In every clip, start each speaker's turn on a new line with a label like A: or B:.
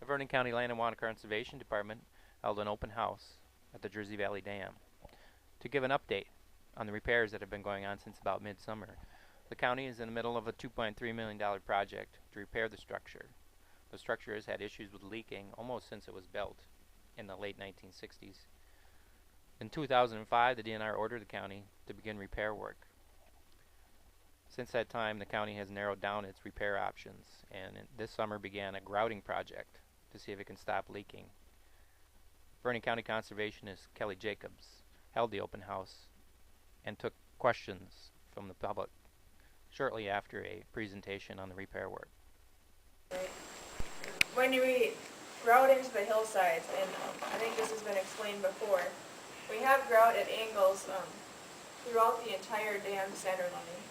A: The Vernon County Land and Water Conservation Department held an open house at the Jersey Valley Dam to give an update on the repairs that have been going on since about midsummer. The county is in the middle of a $2.3 million project to repair the structure. The structure has had issues with leaking almost since it was built in the late 1960s. In 2005, the DNR ordered the county to begin repair work. Since that time, the county has narrowed down its repair options, and this summer began a grouting project to see if it can stop leaking. Vernon County Conservationist Kelly Jacobs held the open house and took questions from the public shortly after a presentation on the repair work.
B: When we grout into the hillsides, and I think this has been explained before, we have grout at angles throughout the entire dam center line.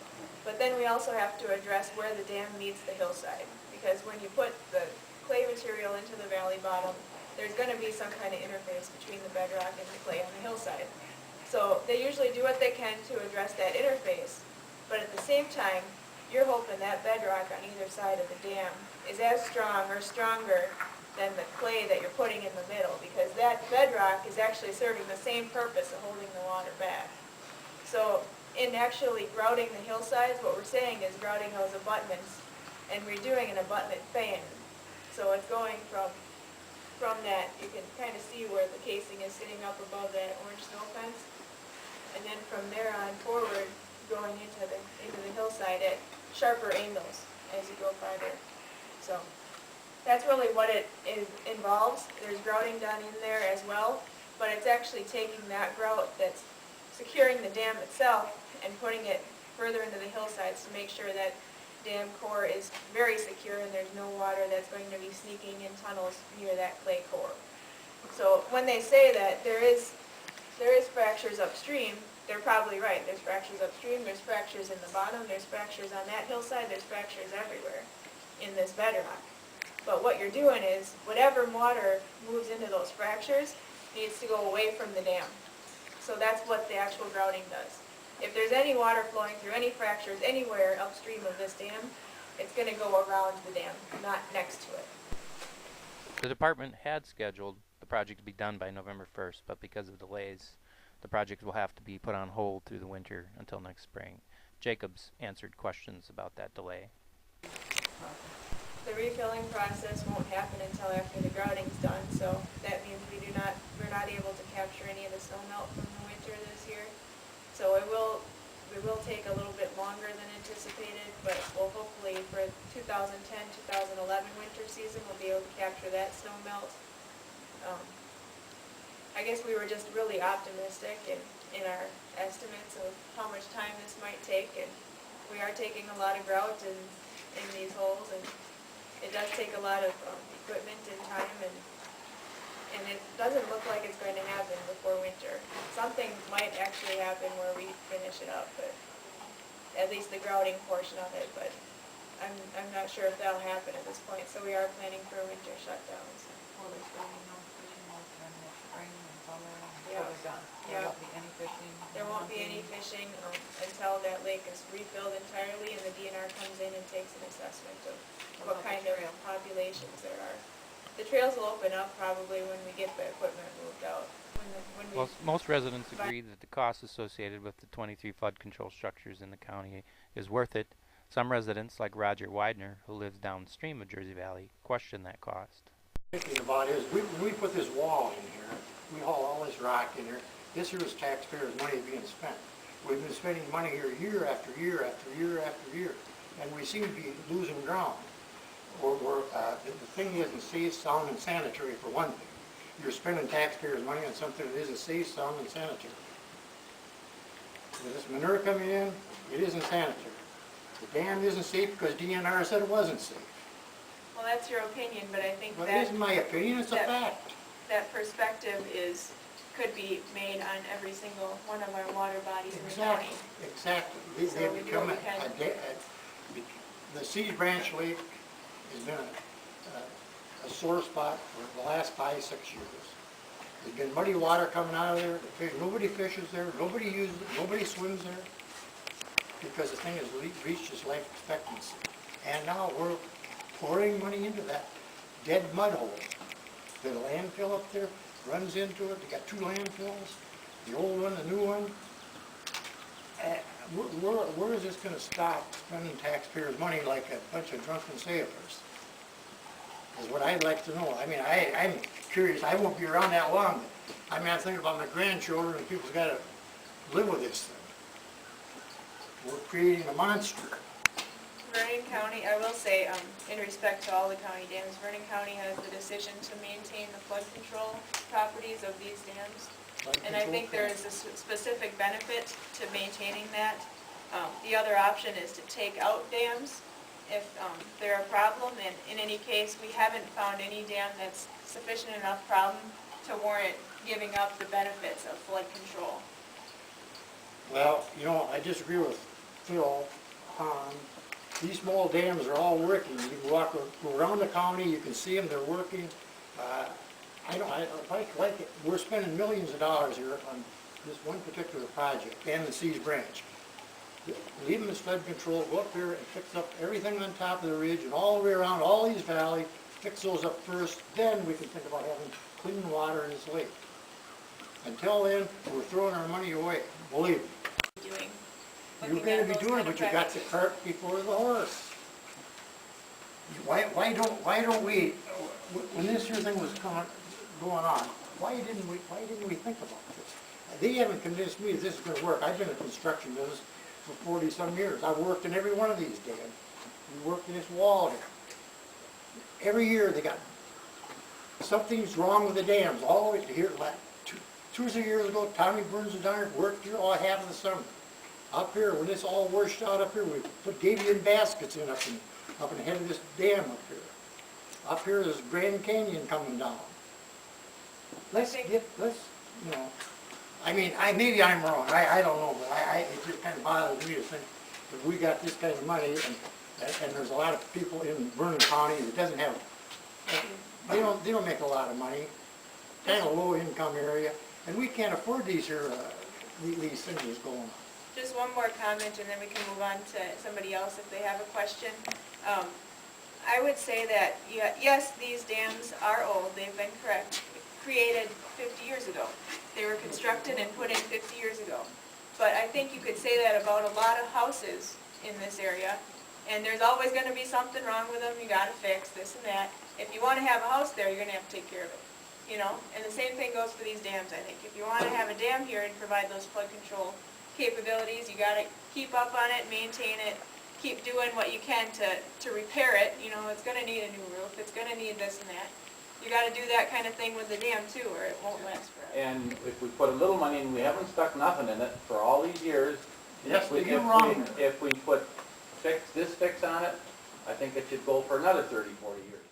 B: But then we also have to address where the dam meets the hillside, because when you put the clay material into the valley bottom, there's going to be some kind of interface between the bedrock and the clay on the hillside. So they usually do what they can to address that interface, but at the same time, you're hoping that bedrock on either side of the dam is as strong or stronger than the clay that you're putting in the middle, because that bedrock is actually serving the same purpose of holding the water back. So in actually grouting the hillsides, what we're saying is grouting those abutments, and we're doing an abutment fan. So it's going from that, you can kind of see where the casing is sitting up above that orange snow fence, and then from there on forward, going into the hillside at sharper angles as you go farther. So that's really what it involves. There's grouting done in there as well, but it's actually taking that grout that's securing the dam itself and putting it further into the hillsides to make sure that dam core is very secure and there's no water that's going to be sneaking in tunnels near that clay core. So when they say that there is fractures upstream, they're probably right. There's fractures upstream, there's fractures in the bottom, there's fractures on that hillside, there's fractures everywhere in this bedrock. But what you're doing is, whatever water moves into those fractures needs to go away from the dam. So that's what the actual grouting does. If there's any water flowing through any fractures anywhere upstream of this dam, it's going to go around the dam, not next to it.
A: The department had scheduled the project to be done by November 1st, but because of delays, the project will have to be put on hold through the winter until next spring. Jacobs answered questions about that delay.
B: The refilling process won't happen until after the grouting's done, so that means we're not able to capture any of the snow melt from the winter this year. So it will take a little bit longer than anticipated, but we'll hopefully for 2010-2011 winter season we'll be able to capture that snow melt. I guess we were just really optimistic in our estimates of how much time this might take, and we are taking a lot of grout in these holes, and it does take a lot of equipment and time, and it doesn't look like it's going to happen before winter. Something might actually happen where we finish it up, but at least the grouting portion of it, but I'm not sure if that'll happen at this point, so we are planning for a winter shutdown. So.
C: Well, there's going to be no fishing all during the spring and summer
B: Yeah.
C: until we're done. There won't be any fishing.
B: There won't be any fishing until that lake is refilled entirely and the DNR comes in and takes an assessment of what kind of populations there are. The trails will open up probably when we get the equipment moved out.
A: Most residents agree that the cost associated with the 23 flood control structures in the county is worth it. Some residents, like Roger Widener, who lives downstream of Jersey Valley, question that cost.
D: Thinking about is, when we put this wall in here, we haul all this rock in here, this here is taxpayers' money being spent. We've been spending money here year after year after year after year, and we seem to be losing ground. The thing isn't safe, sound, and sanitary for one thing. You're spending taxpayers' money on something that isn't safe, sound, and sanitary. With this manure coming in, it isn't sanitary. The dam isn't safe because DNR said it wasn't safe.
B: Well, that's your opinion, but I think
D: Well,
B: that...
D: it isn't my opinion, it's a fact.
B: That perspective could be made on every single one of our water bodies in the county.
D: Exactly.
B: So
D: They've
B: we do
D: become
B: what we can.
D: the Cedar Branch Lake has been a sore spot for the last 5-6 years. There's been muddy water coming out of there. Nobody fishes there. Nobody uses it. Nobody swims there because the thing has reached its life expectancy. And now we're pouring money into that dead mud hole. The landfill up there runs into it, they got two landfills, the old one, the new one. Where is this gonna stop spending taxpayers' money like a bunch of drunken sailors? Is what I'd like to know. I mean, I'm curious, I won't be around that long, but I mean, I'm thinking about my grandchildren and people's gotta live with this thing. We're creating a monster.
B: Vernon County, I will say, in respect to all the county dams, Vernon County has the decision to maintain the flood control properties of these dams. And I think there is a specific benefit to maintaining that. The other option is to take out dams if they're a problem, and in any case, we haven't found any dam that's sufficient enough problem to warrant giving up the benefits of flood control.
D: Well, you know, I disagree with Phil. These small dams are all working. You can go around the county, you can see them, they're working. I like it. We're spending millions of dollars here on this one particular project, and the Seas Branch. Leave them as flood control, go up there and fix up everything on top of the ridge and all the way around all these valleys, fix those up first, then we can think about having clean water in this lake. Until then, we're throwing our money away, believe me.
B: Doing.
D: You're going to be doing it, but you got the cart before the horse. Why don't we, when this here thing was going on, why didn't we think about this? They haven't convinced me that this is going to work. I've been in the construction business for 40-some years. I've worked in every one of these dams. We worked in this wall here. Every year they got, something's wrong with the dams, all the way to here. 2 or 3 years ago, Tommy Burns was down here, worked here all half of the summer. Up here, when this all washed out up here, we put Gabion baskets in up in the head of this dam up here. Up here, there's Grand Canyon coming down. You know, I mean, maybe I'm wrong, I don't know, but it just kind of bothers me to think that we got this kind of money, and there's a lot of people in Vernon County that doesn't have, they don't make a lot of money, kind of low income area, and we can't afford these here, these things that's going on.
B: Just one more comment, and then we can move on to somebody else if they have a question. I would say that, yes, these dams are old, they've been created 50 years ago. They were constructed and put in 50 years ago. But I think you could say that about a lot of houses in this area, and there's always going to be something wrong with them, you got to fix this and that. If you want to have a house there, you're going to have to take care of it, you know? And the same thing goes for these dams, I think. If you want to have a dam here and provide those flood control capabilities, you got to keep up on it, maintain it, keep doing what you can to repair it. You know, it's going to need a new roof, it's going to need this and that. You got to do that kind of thing with the dam too, or it won't last forever.
E: And if we put a little money in, we haven't stuck nothing in it for all these years.
D: Yes, you're wrong.
E: If we put this fix on it, I think it should go for another 30, 40 years.